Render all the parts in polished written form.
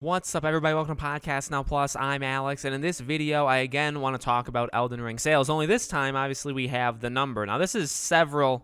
What's up, everybody? Welcome to Podcast Now Plus. I'm Alex, and in this video, I again want to talk about Elden Ring sales. Only this time, obviously, we have the number. Now, this is several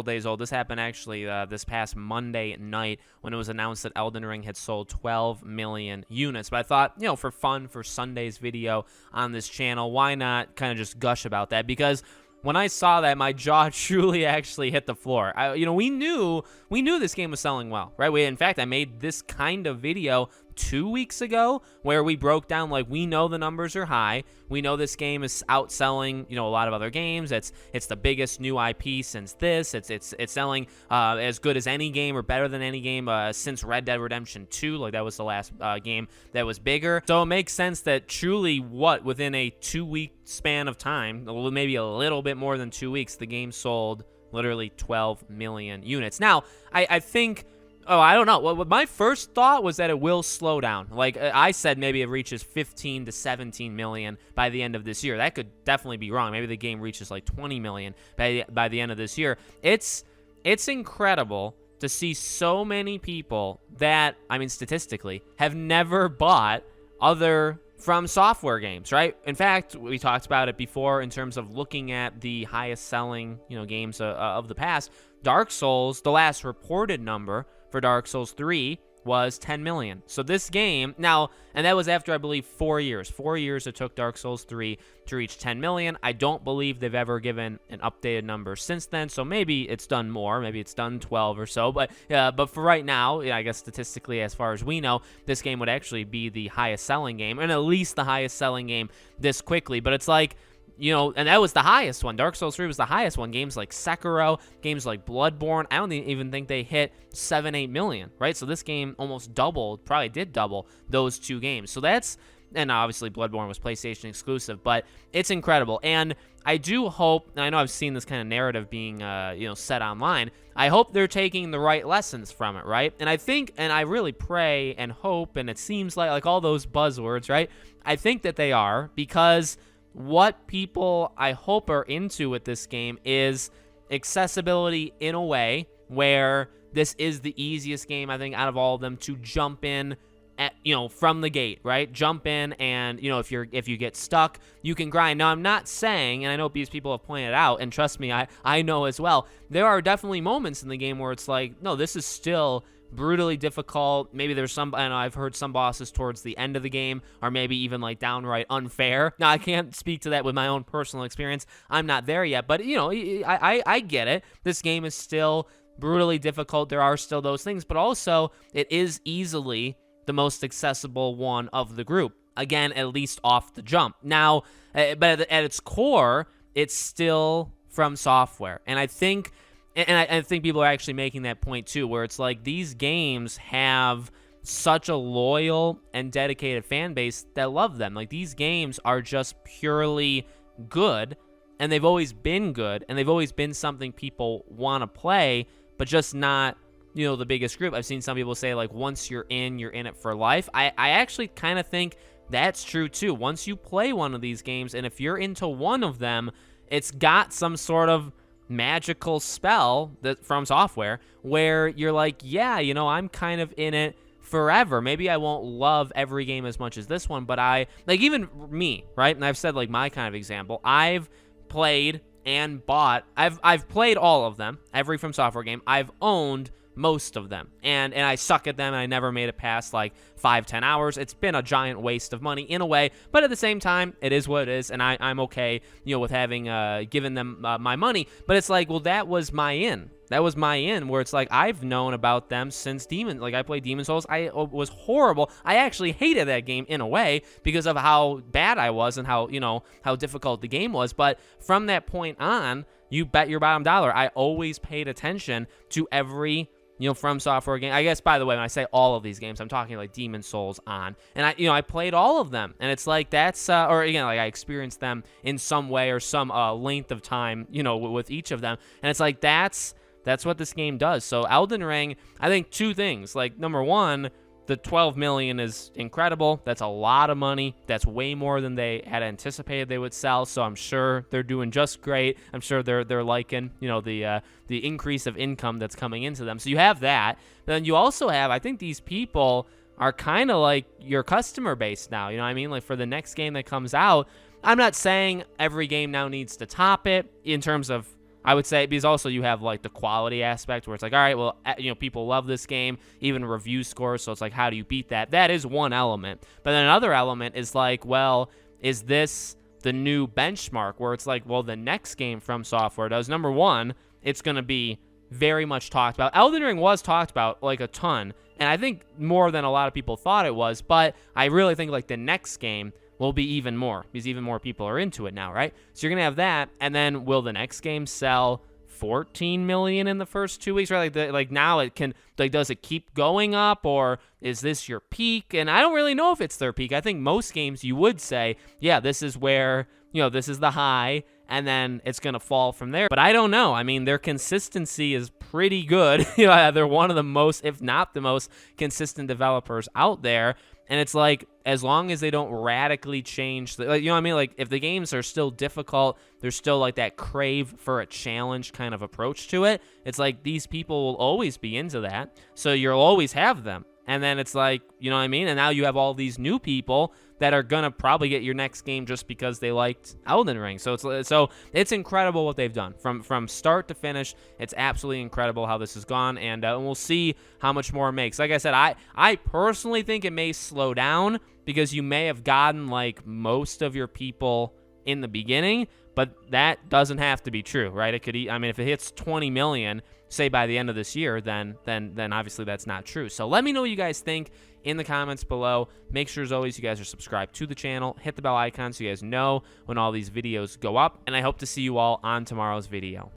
days old. This happened actually this past Monday night when it was announced that Elden Ring had sold 12 million units. But I thought, for fun, for Sunday's video on this channel, why not kind of just gush about that? Because when I saw that, my jaw truly actually hit the floor. We knew this game was selling well, right? In fact, I made this kind of video 2 weeks ago where we broke down, like, we know the numbers are high. We know this game is outselling, a lot of other games. It's the biggest new IP since this. It's selling as good as any game or better than any game since Red Dead Redemption 2. Like, that was the last game that was bigger. So it makes sense that truly within a 2-week span of time, maybe a little bit more than 2 weeks, the game sold literally 12 million units. Now, I think... I don't know. Well, my first thought was that it will slow down. Like I said, maybe it reaches 15 to 17 million by the end of this year. That could definitely be wrong. Maybe the game reaches like 20 million by the end of this year. It's incredible to see so many people that, statistically, have never bought other From Software games, right? In fact, we talked about it before in terms of looking at the highest selling, games of the past. Dark Souls, the last reported number for Dark Souls 3 was 10 million. So this game, now, and that was after, I believe, 4 years. 4 years it took Dark Souls 3 to reach 10 million. I don't believe they've ever given an updated number since then, so maybe it's done more. Maybe it's done 12 or so. But for right now, I guess statistically, as far as we know, this game would actually be the highest selling game, and at least the highest selling game this quickly. But it's like, and that was the highest one. Dark Souls 3 was the highest one. Games like Sekiro, games like Bloodborne, I don't even think they hit 7-8 million, right? So this game almost doubled, probably did double those two games. So and obviously Bloodborne was PlayStation exclusive, but it's incredible. And I do hope, and I know I've seen this kind of narrative being, set online. I hope they're taking the right lessons from it, right? And I think, and I really pray and hope, and it seems like all those buzzwords, right? I think that they are, because what people, I hope, are into with this game is accessibility in a way where this is the easiest game, I think, out of all of them to jump in at, from the gate, right? Jump in, and, if you get stuck, you can grind. Now, I'm not saying, and I know these people have pointed out, and trust me, I know as well, there are definitely moments in the game where it's like, no, this is still brutally difficult. Maybe there's I've heard some bosses towards the end of the game are maybe even like downright unfair. Now, I can't speak to that with my own personal experience. I'm not there yet, but I get it. This game is still brutally difficult. There are still those things, but also it is easily the most accessible one of the group. Again, at least off the jump. Now, but at its core, it's still From Software, and I think people are actually making that point too, where it's like these games have such a loyal and dedicated fan base that love them. Like, these games are just purely good, and they've always been good, and they've always been something people want to play, but just not, the biggest group. I've seen some people say, like, once you're in it for life. I actually kind of think that's true too. Once you play one of these games, and if you're into one of them, it's got some sort of magical spell that From Software where you're like, yeah, I'm kind of in it forever. Maybe I won't love every game as much as this one, but even me, right? And I've said, like, my kind of example, I've played and bought, I've played all of them, every From Software game. I've owned most of them, and I suck at them, and I never made it past like 5-10 hours. It's been a giant waste of money in a way, but at the same time, it is what it is, and I'm okay, with having given them my money. But it's like, well, that was my in. That was my in, where it's like, I've known about them since I played Demon Souls. I was horrible. I actually hated that game in a way because of how bad I was and how difficult the game was. But from that point on, you bet your bottom dollar, I always paid attention to every From Software game. I guess, by the way, when I say all of these games, I'm talking like Demon Souls on. And I played all of them. And it's like, that's, or again, like, I experienced them in some way or some length of time, with each of them. And it's like, that's what this game does. So Elden Ring, I think two things. Like, number one, The 12 million is incredible. That's a lot of money. That's way more than they had anticipated they would sell. So I'm sure they're doing just great. I'm sure they're liking, you know, the increase of income that's coming into them. So you have that. But then you also have, I think these people are kind of like your customer base now. You know what I mean? Like for the next game that comes out, I'm not saying every game now needs to top it in terms of, I would say, because also you have like the quality aspect where it's like, all right, well, people love this game, even review scores. So it's like, how do you beat that? That is one element. But then another element is like, well, is this the new benchmark where it's like, well, the next game From Software does, number one, it's going to be very much talked about. Elden Ring was talked about like a ton, and I think more than a lot of people thought it was, but I really think like the next game will be even more because even more people are into it now, right? So you're going to have that, and then will the next game sell 14 million in the first 2 weeks, right? Like now it can, like, does it keep going up, or is this your peak? And I don't really know if it's their peak. I think most games you would say, yeah, this is where, this is the high, and then it's going to fall from there. But I don't know. I mean, their consistency is pretty good. They're one of the most, if not the most consistent developers out there. And it's like, as long as they don't radically change, like, you know what I mean? Like, if the games are still difficult, there's still like that crave for a challenge kind of approach to it. It's like these people will always be into that. So you'll always have them. And then it's like, you know what I mean? And now you have all these new people that are going to probably get your next game just because they liked Elden Ring. So it's incredible what they've done from start to finish. It's absolutely incredible how this has gone, and we'll see how much more it makes. Like I said, I personally think it may slow down because you may have gotten like most of your people in the beginning, but that doesn't have to be true, right? It could, I mean, if it hits 20 million, say by the end of this year, then obviously that's not true. So let me know what you guys think in the comments below. Make sure, as always, you guys are subscribed to the channel. Hit the bell icon so you guys know when all these videos go up, and I hope to see you all on tomorrow's video.